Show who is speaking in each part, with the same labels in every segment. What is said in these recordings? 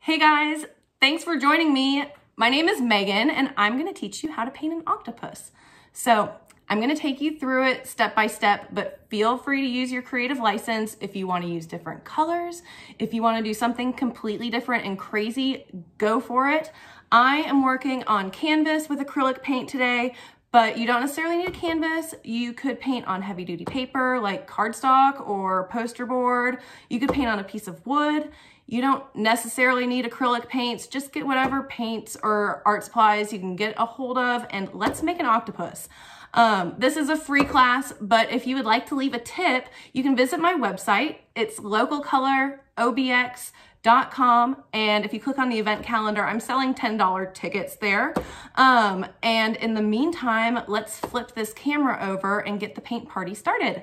Speaker 1: Hey guys, thanks for joining me. My name is Megan and I'm gonna teach you how to paint an octopus. So I'm gonna take you through it step by step, but feel free to use your creative license if you wanna use different colors. If you wanna do something completely different and crazy, go for it. I am working on canvas with acrylic paint today, but you don't necessarily need a canvas. You could paint on heavy duty paper like cardstock or poster board. You could paint on a piece of wood. You don't necessarily need acrylic paints. Just get whatever paints or art supplies you can get a hold of and let's make an octopus. This is a free class, but if you would like to leave a tip, you can visit my website. It's localcolorobx.com, and if you click on the event calendar, I'm selling $10 tickets there. And in the meantime, let's flip this camera over and get the paint party started.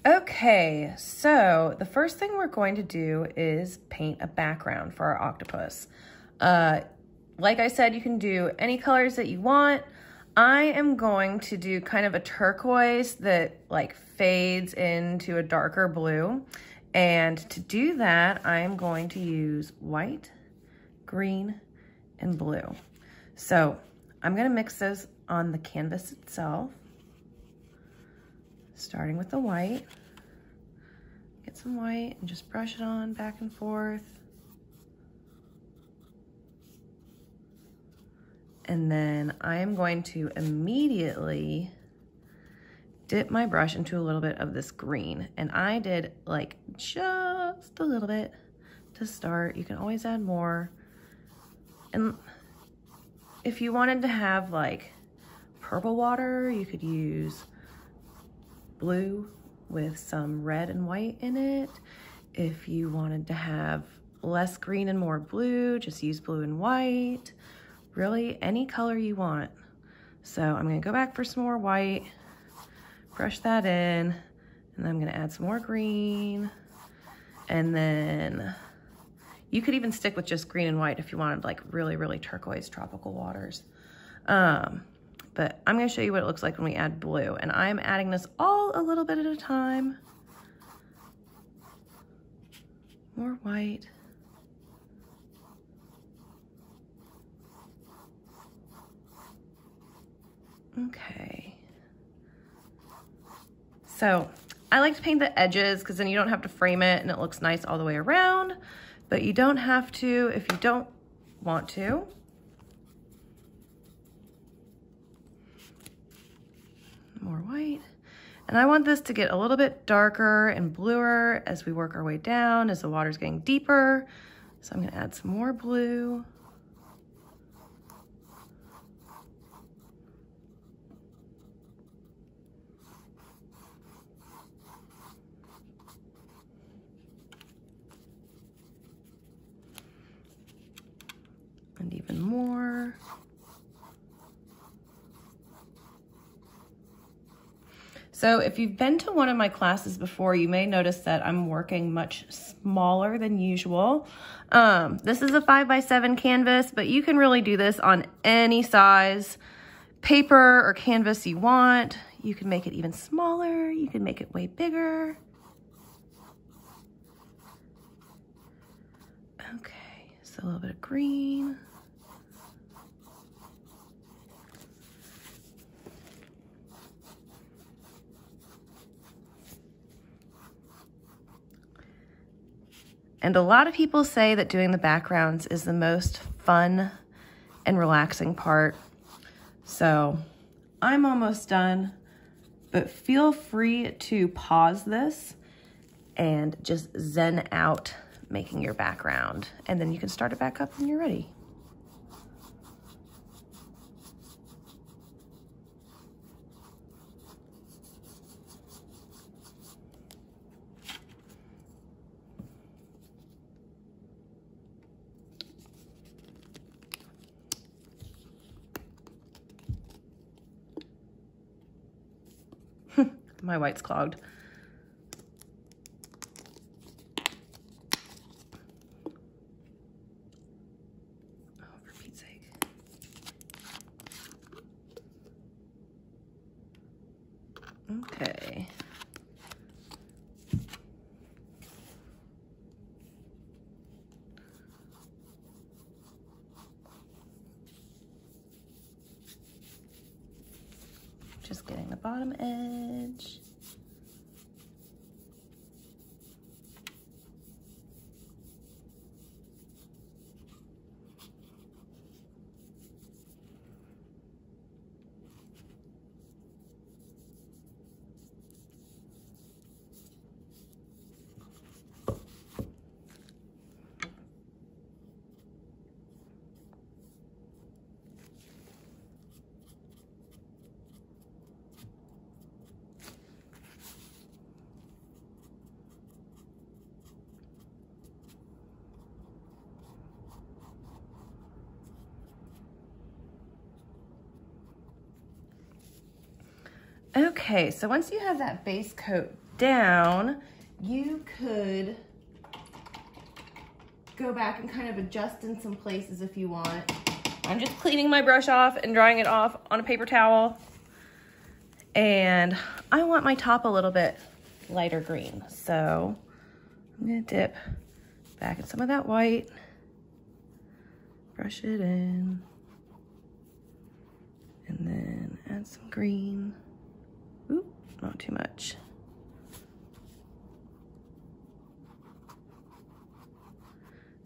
Speaker 1: Okay, so the first thing we're going to do is paint a background for our octopus. Like I said, you can do any colors that you want. I am going to do kind of a turquoise that like fades into a darker blue. And to do that, I'm going to use white, green, and blue. So I'm gonna mix those on the canvas itself. Starting with the white. Get some white and just brush it on back and forth. And then I am going to immediately dip my brush into a little bit of this green. And I did like just a little bit to start. You can always add more. And if you wanted to have like purple water, you could use blue with some red and white in it. If you wanted to have less green and more blue, just use blue and white. Really, any color you want. So I'm gonna go back for some more white, brush that in, and I'm gonna add some more green. And then you could even stick with just green and white if you wanted like really, really turquoise tropical waters. But I'm gonna show you what it looks like when we add blue. And I'm adding this all a little bit at a time. More white. Okay. So I like to paint the edges because then you don't have to frame it and it looks nice all the way around, but you don't have to if you don't want to. More white. And I want this to get a little bit darker and bluer as we work our way down, as the water's getting deeper. So I'm gonna add some more blue. And even more. So if you've been to one of my classes before, you may notice that I'm working much smaller than usual. This is a 5x7 canvas, but you can really do this on any size paper or canvas you want. You can make it even smaller. You can make it way bigger. Okay, so a little bit of green. And a lot of people say that doing the backgrounds is the most fun and relaxing part. So I'm almost done, but feel free to pause this and just zen out making your background. And then you can start it back up when you're ready. My white's clogged. Oh, for Pete's sake. Okay. Just getting the bottom edge. Okay, so once you have that base coat down, you could go back and kind of adjust in some places if you want. I'm just cleaning my brush off and drying it off on a paper towel. And I want my top a little bit lighter green. So I'm gonna dip back in some of that white, brush it in, and then add some green. Oop, not too much.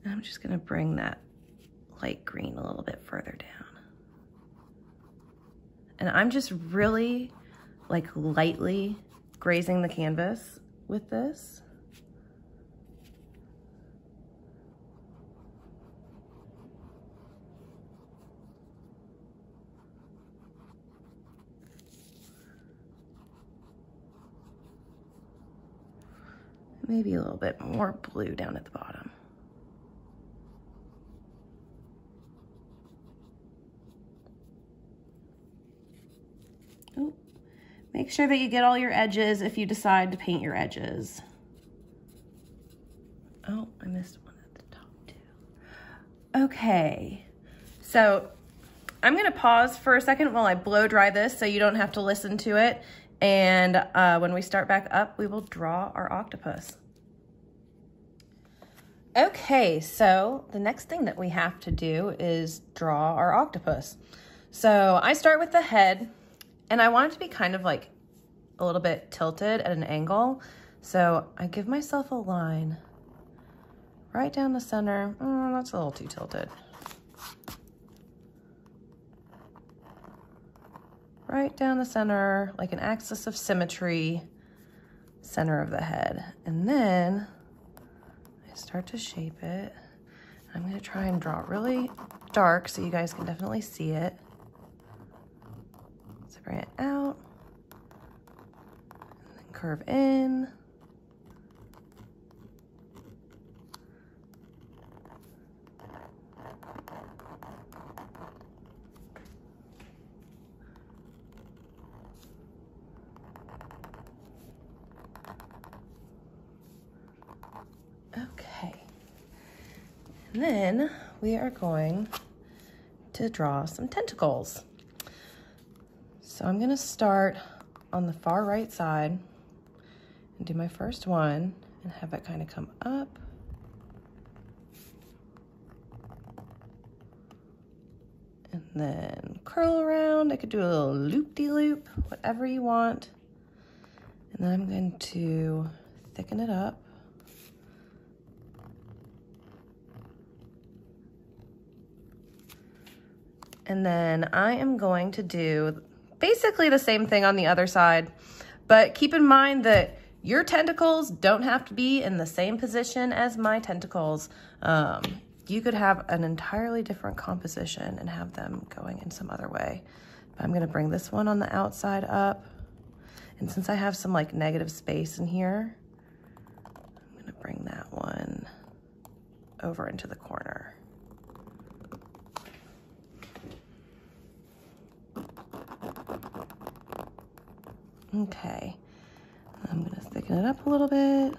Speaker 1: And I'm just gonna bring that light green a little bit further down. And I'm just really like lightly grazing the canvas with this. Maybe a little bit more blue down at the bottom. Ooh. Make sure that you get all your edges if you decide to paint your edges. Oh, I missed one at the top too. Okay, so I'm gonna pause for a second while I blow dry this so you don't have to listen to it. And when we start back up, we will draw our octopus. Okay, so the next thing that we have to do is draw our octopus. So I start with the head, and I want it to be kind of like a little bit tilted at an angle. So I give myself a line right down the center. Oh, that's a little too tilted. Right down the center, like an axis of symmetry, center of the head. And then I start to shape it. I'm gonna try and draw it really dark so you guys can definitely see it. So bring it out, and then curve in. Okay, and then we are going to draw some tentacles. So I'm gonna start on the far right side and do my first one and have it kind of come up. And then curl around. I could do a little loop-de-loop, whatever you want. And then I'm going to thicken it up. And then I am going to do basically the same thing on the other side, but keep in mind that your tentacles don't have to be in the same position as my tentacles. You could have an entirely different composition and have them going in some other way. But I'm gonna bring this one on the outside up. And since I have some like negative space in here, I'm gonna bring that one over into the corner. Okay, I'm gonna thicken it up a little bit.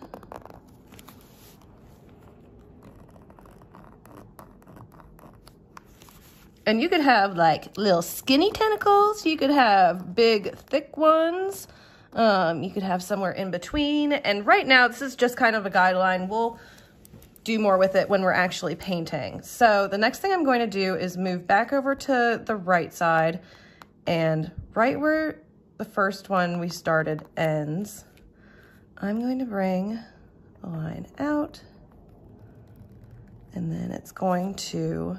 Speaker 1: And you could have like little skinny tentacles. You could have big, thick ones. You could have somewhere in between. And right now, this is just kind of a guideline. We'll do more with it when we're actually painting. So the next thing I'm going to do is move back over to the right side, and right where the first one we started ends, I'm going to bring a line out, and then it's going to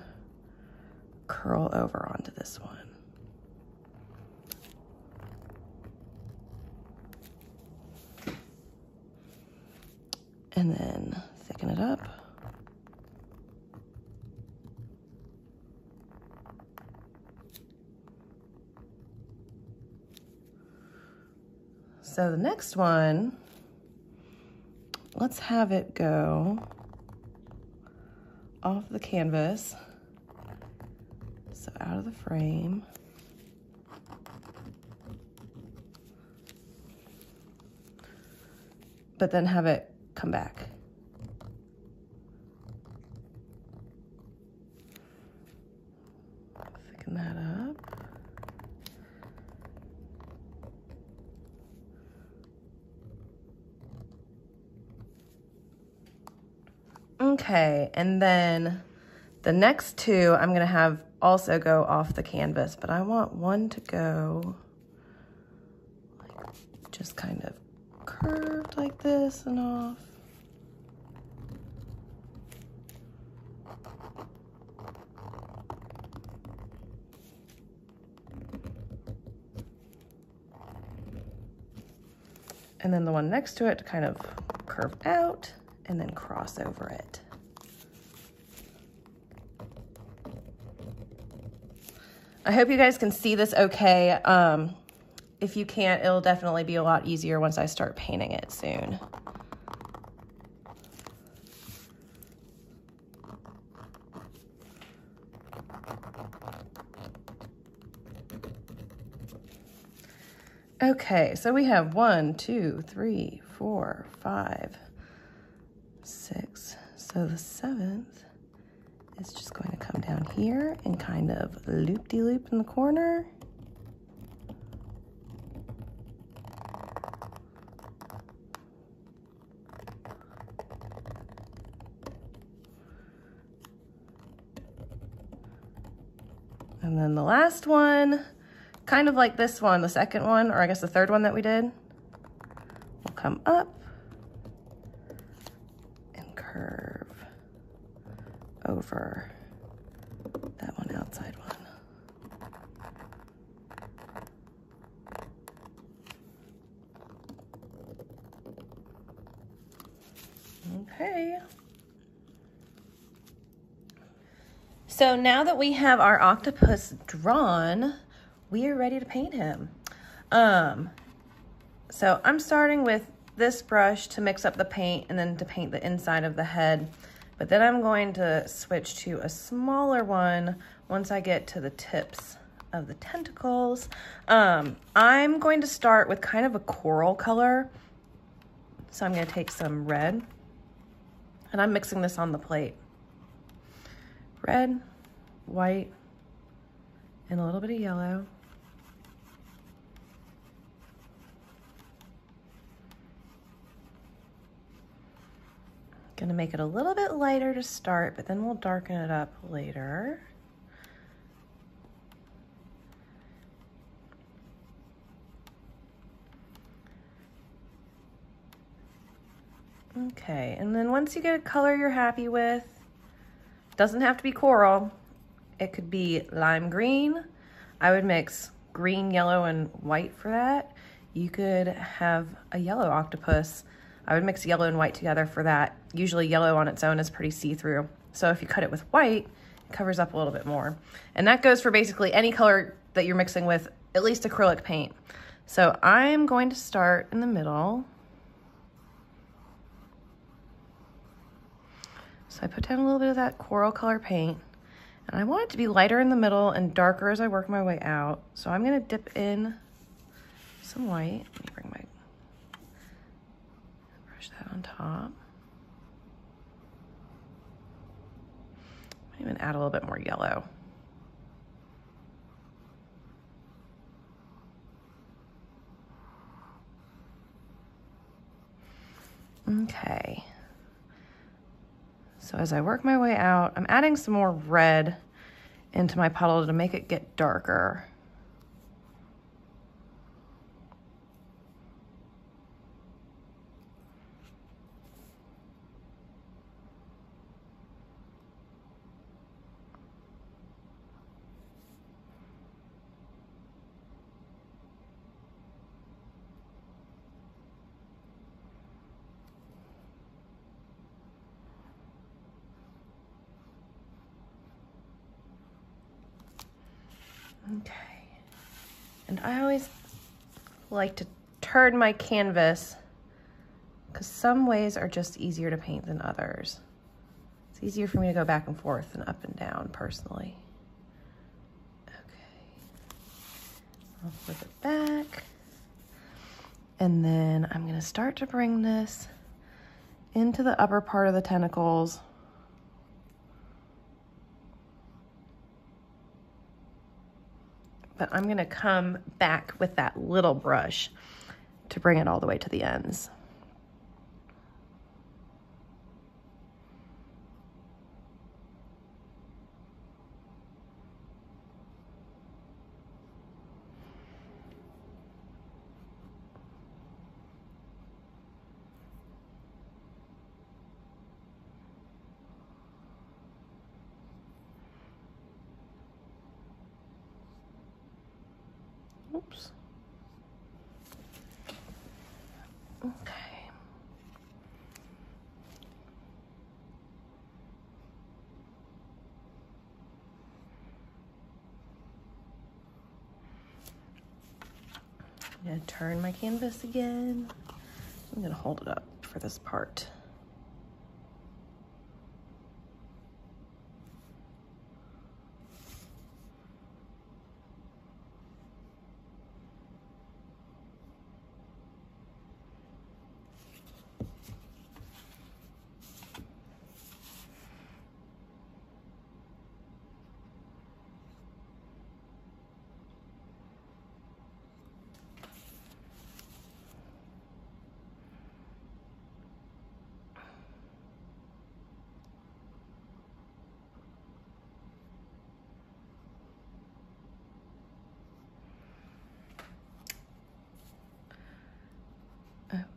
Speaker 1: curl over onto this one. And then thicken it up. So the next one, let's have it go off the canvas, so out of the frame. But then have it come back. Thicken that up. Okay, and then the next two I'm gonna have also go off the canvas, but I want one to go like just kind of curved like this and off. And then the one next to it to kind of curve out and then cross over it. I hope you guys can see this okay. If you can't, it'll definitely be a lot easier once I start painting it soon. Okay, so we have 1, 2, 3, 4, 5, 6. So the 7th is just going to come down here and kind of loop-de-loop in the corner. And then the last one, kind of like this one, the second one, or I guess the third one that we did, will come up and curve over that one outside one. Okay. So now that we have our octopus drawn, we are ready to paint him. So I'm starting with this brush to mix up the paint and then to paint the inside of the head. But then I'm going to switch to a smaller one once I get to the tips of the tentacles. I'm going to start with kind of a coral color. So I'm going to take some red, and I'm mixing this on the plate. Red, white, and a little bit of yellow. Gonna make it a little bit lighter to start, but then we'll darken it up later. Okay, and then once you get a color you're happy with, doesn't have to be coral, it could be lime green. I would mix green, yellow, and white for that. You could have a yellow octopus. I would mix yellow and white together for that. Usually yellow on its own is pretty see-through. So if you cut it with white, it covers up a little bit more. And that goes for basically any color that you're mixing with at least acrylic paint. So I'm going to start in the middle. So I put down a little bit of that coral color paint, and I want it to be lighter in the middle and darker as I work my way out. So I'm gonna dip in some white. Let me bring my brush that on top. Even add a little bit more yellow. Okay. So as I work my way out, I'm adding some more red into my puddle to make it get darker. Okay. And I always like to turn my canvas because some ways are just easier to paint than others. It's easier for me to go back and forth and up and down personally. Okay. I'll flip it back. And then I'm gonna start to bring this into the upper part of the tentacles. But I'm gonna come back with that little brush to bring it all the way to the ends. Oops. Okay. I'm gonna turn my canvas again. I'm gonna hold it up for this part.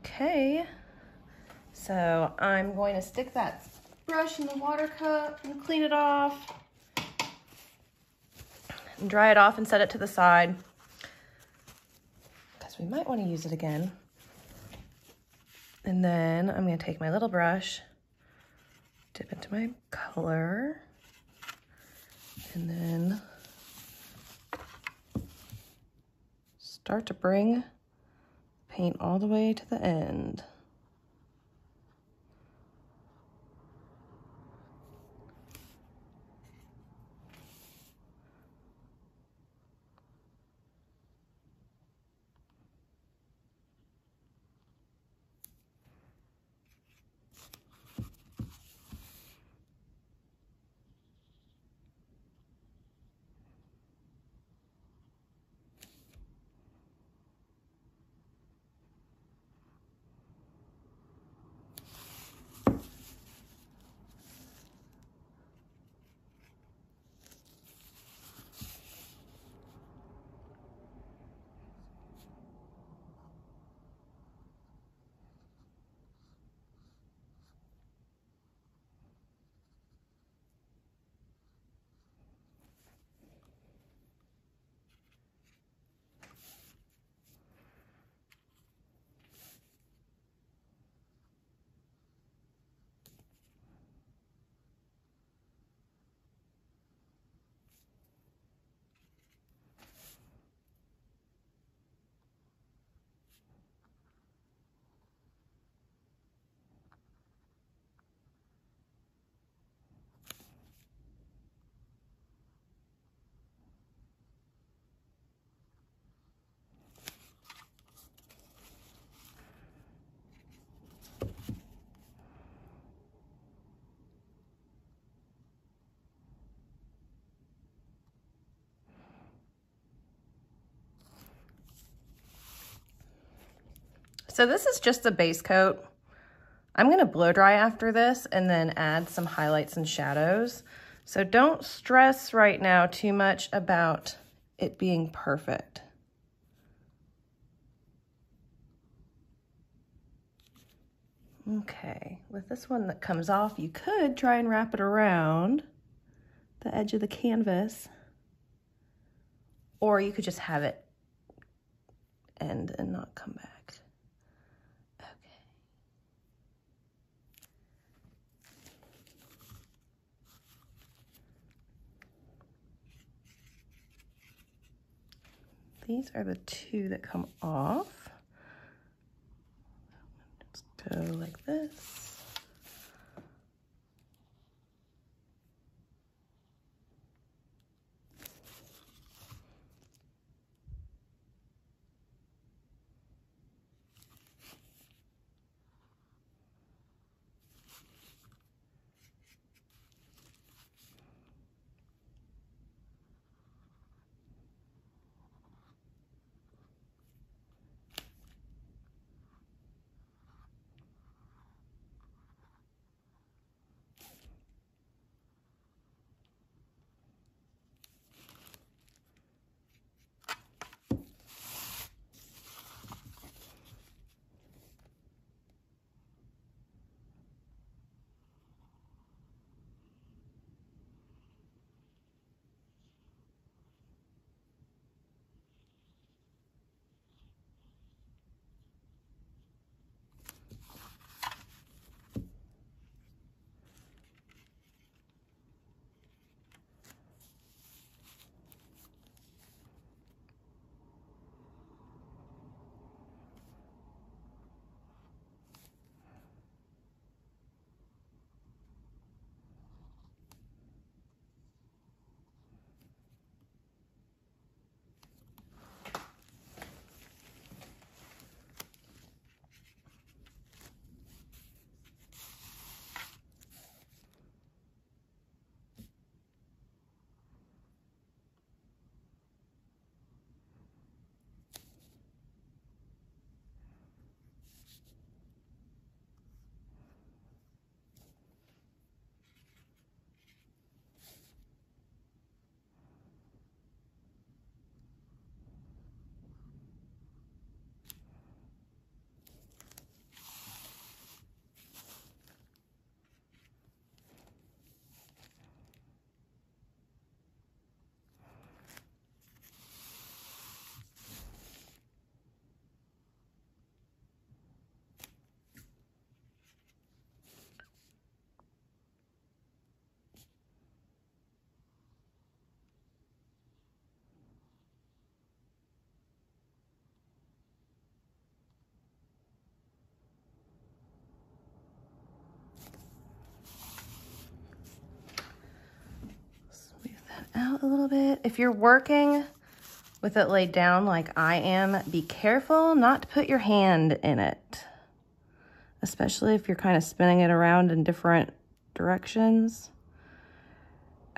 Speaker 1: Okay, so I'm going to stick that brush in the water cup and clean it off and dry it off and set it to the side because we might want to use it again. And then I'm going to take my little brush, dip into my color, and then start to bring paint all the way to the end. So this is just the base coat. I'm gonna blow dry after this and then add some highlights and shadows. So don't stress right now too much about it being perfect. Okay, with this one that comes off, you could try and wrap it around the edge of the canvas, or you could just have it end and not come back. these are the two that come off. Just go like this. Out a little bit. If you're working with it laid down like I am, be careful not to put your hand in it, especially if you're kind of spinning it around in different directions.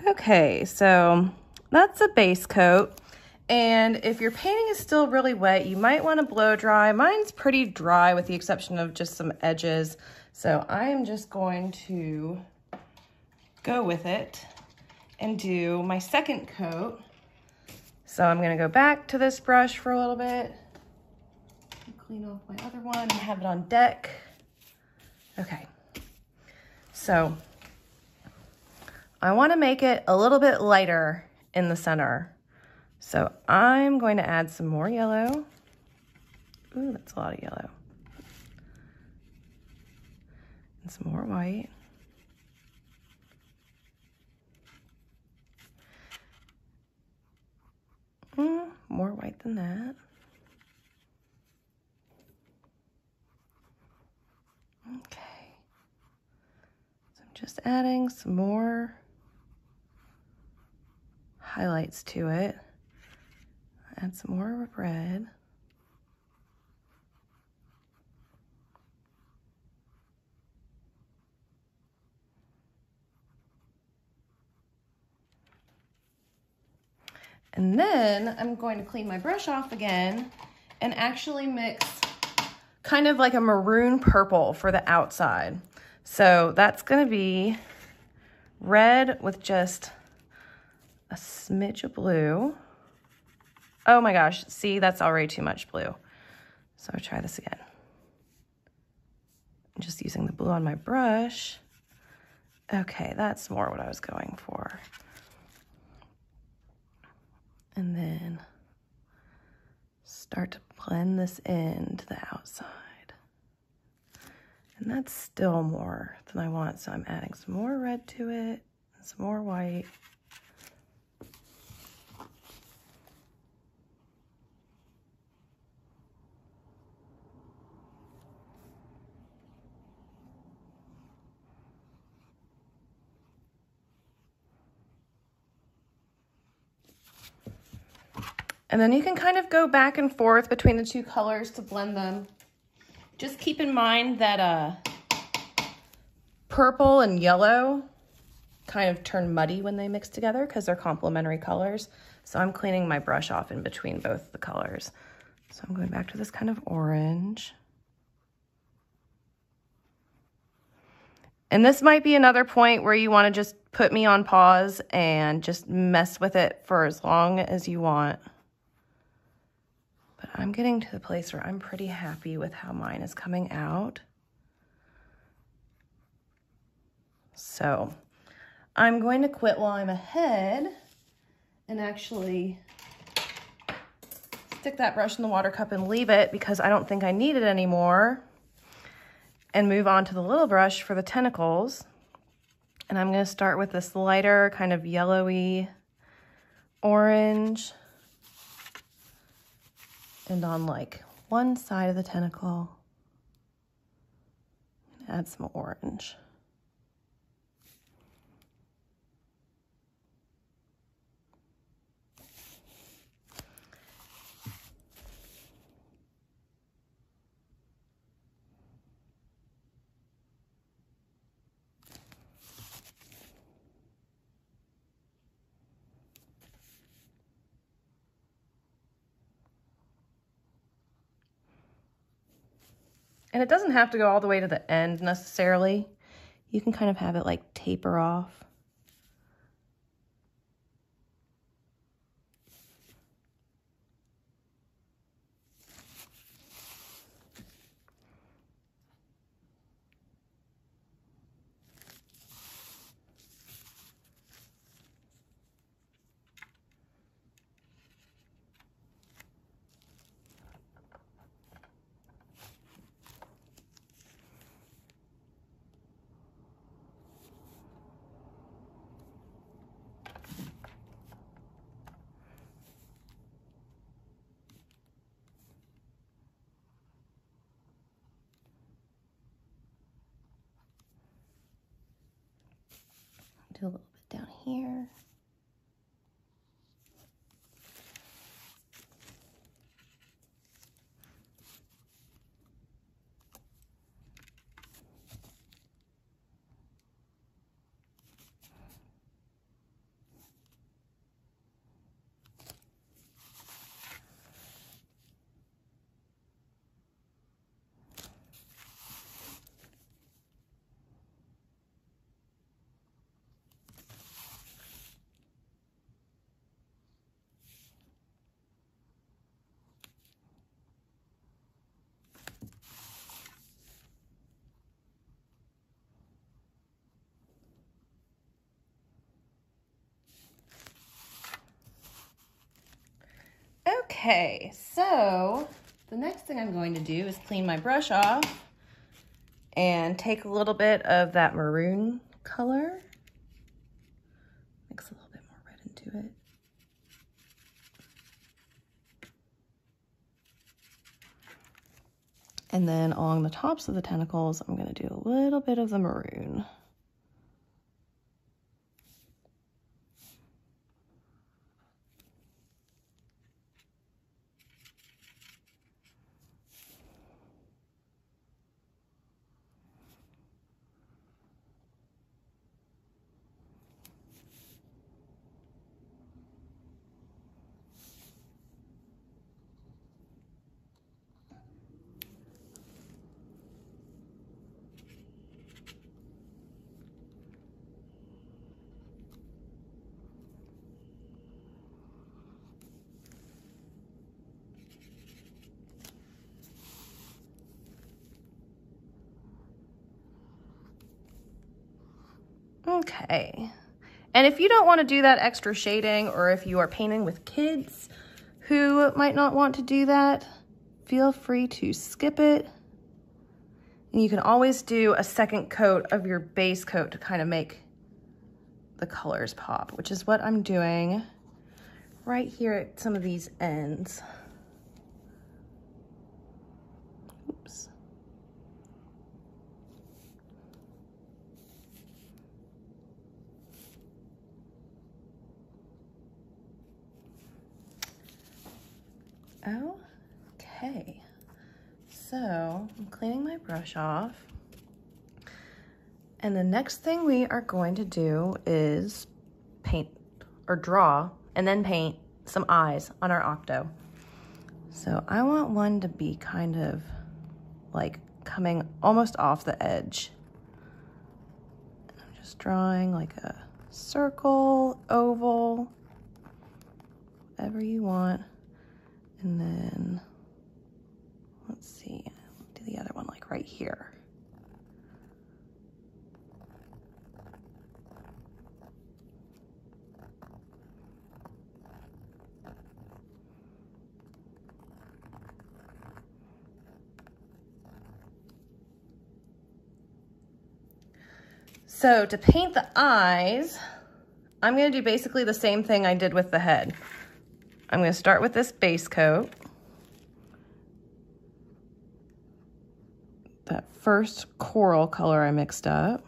Speaker 1: Okay, so that's a base coat. And if your painting is still really wet, you might want to blow dry. Mine's pretty dry with the exception of just some edges. So I am just going to go with it and do my second coat. So I'm gonna go back to this brush for a little bit, clean off my other one and have it on deck. Okay, so I wanna make it a little bit lighter in the center. So I'm going to add some more yellow. Ooh, that's a lot of yellow. And some more white. More white than that. Okay. So I'm just adding some more highlights to it. Add some more red. And then I'm going to clean my brush off again and actually mix kind of like a maroon purple for the outside. So that's gonna be red with just a smidge of blue. Oh my gosh, see, that's already too much blue. So I'll try this again. I'm just using the blue on my brush. Okay, that's more what I was going for. And then start to blend this into the outside. And that's still more than I want, so I'm adding some more red to it, and some more white. And then you can kind of go back and forth between the two colors to blend them. Just keep in mind that purple and yellow kind of turn muddy when they mix together because they're complementary colors. So I'm cleaning my brush off in between both the colors. So I'm going back to this kind of orange. And this might be another point where you want to just put me on pause and just mess with it for as long as you want. But I'm getting to the place where I'm pretty happy with how mine is coming out. So I'm going to quit while I'm ahead and actually stick that brush in the water cup and leave it because I don't think I need it anymore, and move on to the little brush for the tentacles. And I'm going to start with this lighter kind of yellowy orange, and on like one side of the tentacle, add some orange. And it doesn't have to go all the way to the end necessarily. You can kind of have it like taper off. Do a little bit down here. Okay, so the next thing I'm going to do is clean my brush off and take a little bit of that maroon color. Mix a little bit more red into it. And then along the tops of the tentacles, I'm going to do a little bit of the maroon. Okay, and if you don't want to do that extra shading, or if you are painting with kids who might not want to do that, feel free to skip it. And you can always do a second coat of your base coat to kind of make the colors pop, which is what I'm doing right here at some of these ends. Oops. Okay, so I'm cleaning my brush off. And the next thing we are going to do is paint or draw and then paint some eyes on our octo. So I want one to be kind of like coming almost off the edge. And I'm just drawing like a circle, oval, whatever you want. And then, let's see, do the other one like right here. So to paint the eyes, I'm gonna do basically the same thing I did with the head. I'm gonna start with this base coat. That first coral color I mixed up.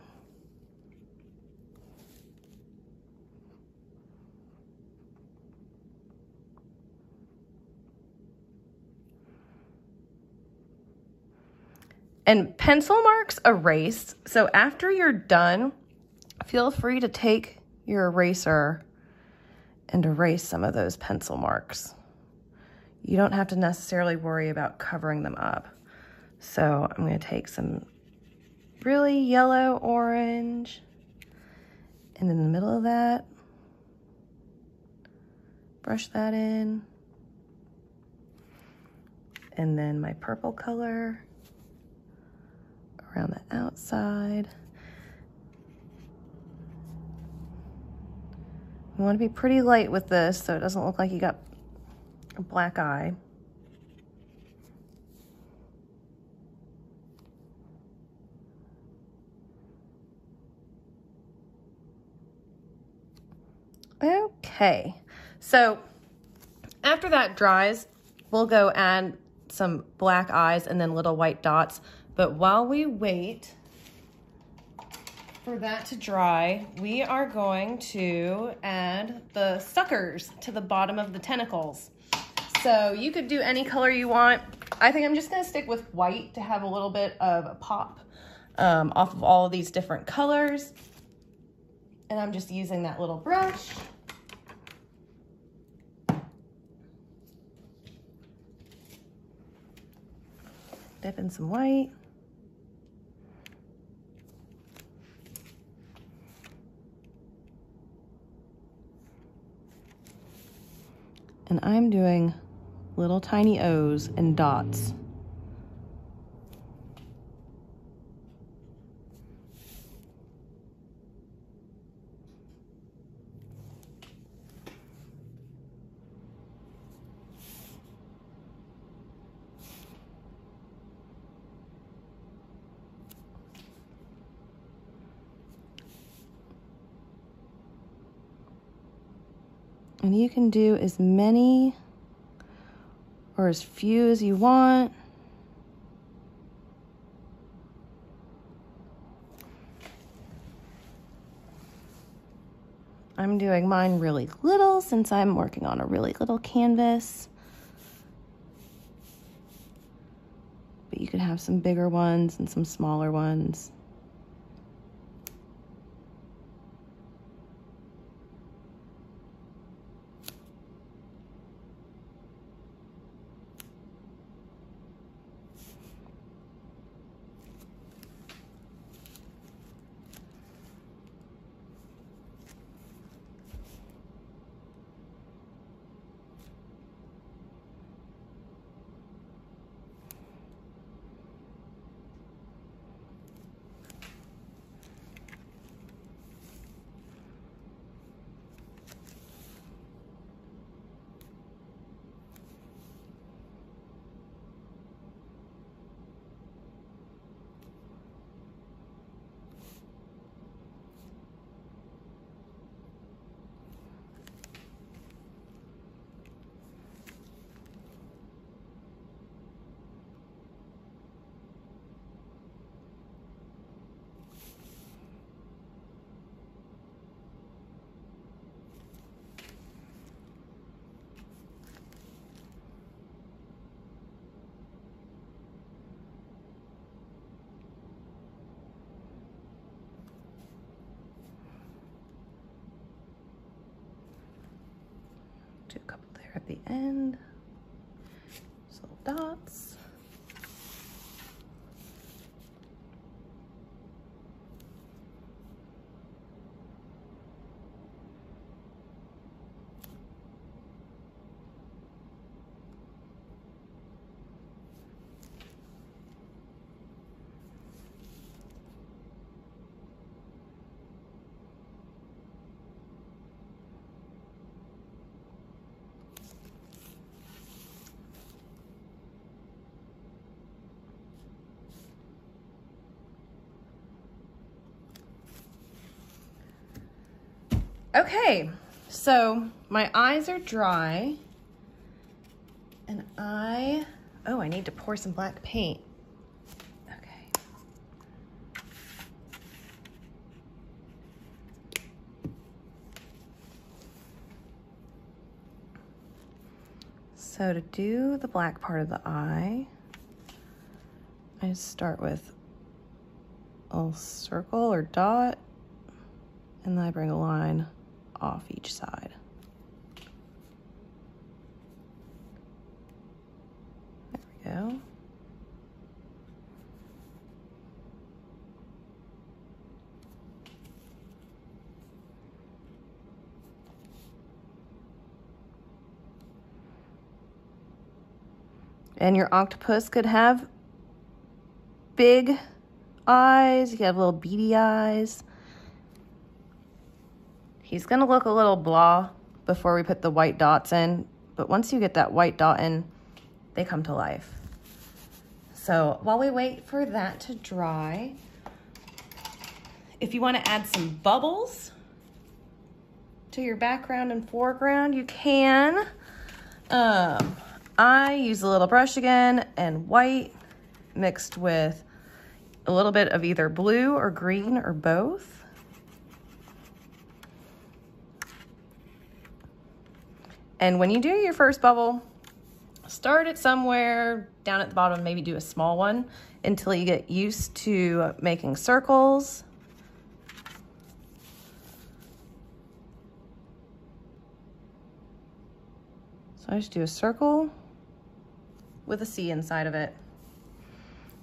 Speaker 1: And pencil marks erase, so after you're done, feel free to take your eraser and erase some of those pencil marks. You don't have to necessarily worry about covering them up. So I'm gonna take some really yellow orange, and in the middle of that, brush that in. And then my purple color around the outside. You want to be pretty light with this so it doesn't look like you got a black eye. Okay, so after that dries, we'll go add some black eyes and then little white dots. But while we wait for that to dry, we are going to add the suckers to the bottom of the tentacles. So you could do any color you want. I think I'm just gonna stick with white to have a little bit of a pop off of all of these different colors. And I'm just using that little brush. Dip in some white. And I'm doing little tiny O's and dots. And you can do as many or as few as you want. I'm doing mine really little since I'm working on a really little canvas. But you could have some bigger ones and some smaller ones. Do a couple there at the end. Just little dots. Okay, so my eyes are dry and I need to pour some black paint. Okay. So to do the black part of the eye, I start with a little circle or dot, and then I bring a line off each side. There we go. And your octopus could have big eyes, you could have little beady eyes. He's gonna look a little blah before we put the white dots in, but once you get that white dot in, they come to life. So while we wait for that to dry, if you wanna add some bubbles to your background and foreground, you can. I use a little brush again and white mixed with a little bit of either blue or green or both. And when you do your first bubble, start it somewhere down at the bottom, maybe do a small one until you get used to making circles. So I just do a circle with a C inside of it.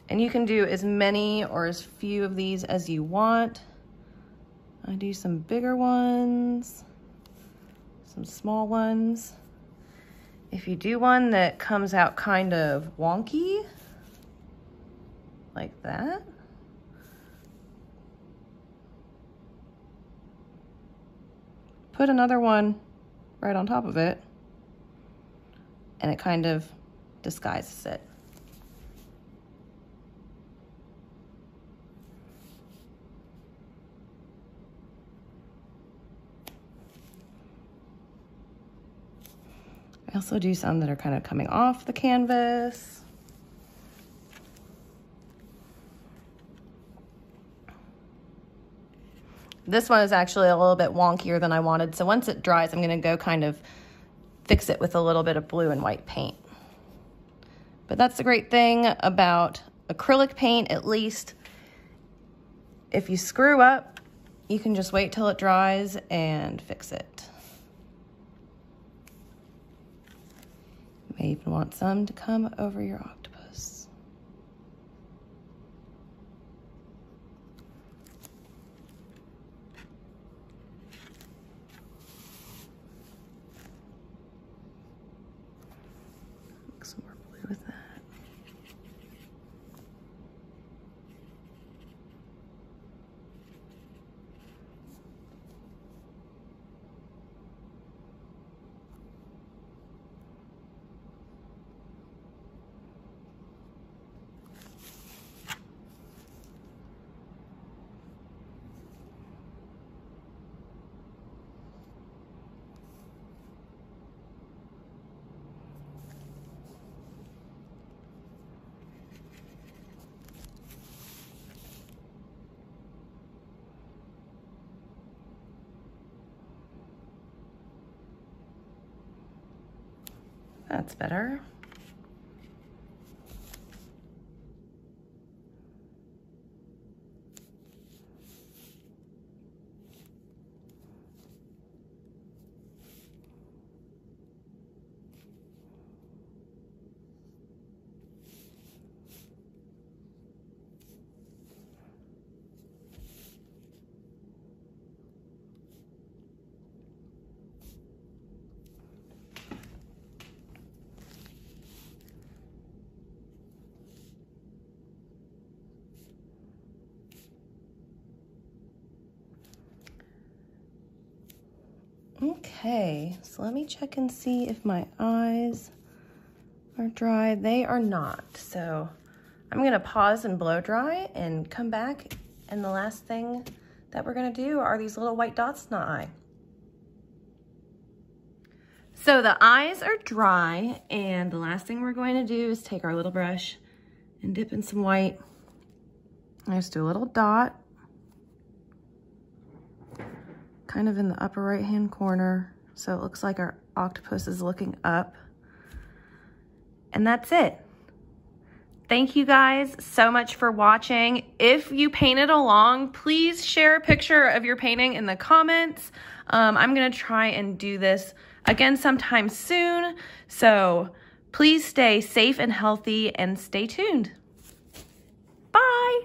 Speaker 1: And you can do as many or as few of these as you want. I do some bigger ones, some small ones. If you do one that comes out kind of wonky, like that, put another one right on top of it, and it kind of disguises it. I also do some that are kind of coming off the canvas. This one is actually a little bit wonkier than I wanted, so once it dries, I'm gonna go kind of fix it with a little bit of blue and white paint. But that's the great thing about acrylic paint, at least. If you screw up, you can just wait till it dries and fix it. You may even want some to come over your octopus. Mix some more blue with that. That's better. Okay, so let me check and see if my eyes are dry. They are not. So I'm gonna pause and blow dry and come back. And the last thing that we're gonna do are these little white dots in the eye. So the eyes are dry, and the last thing we're going to do is take our little brush and dip in some white. I just do a little dot, kind of in the upper right-hand corner, so it looks like our octopus is looking up. And that's it. Thank you guys so much for watching. If you painted along, please share a picture of your painting in the comments. I'm gonna try and do this again sometime soon. So please stay safe and healthy and stay tuned. Bye.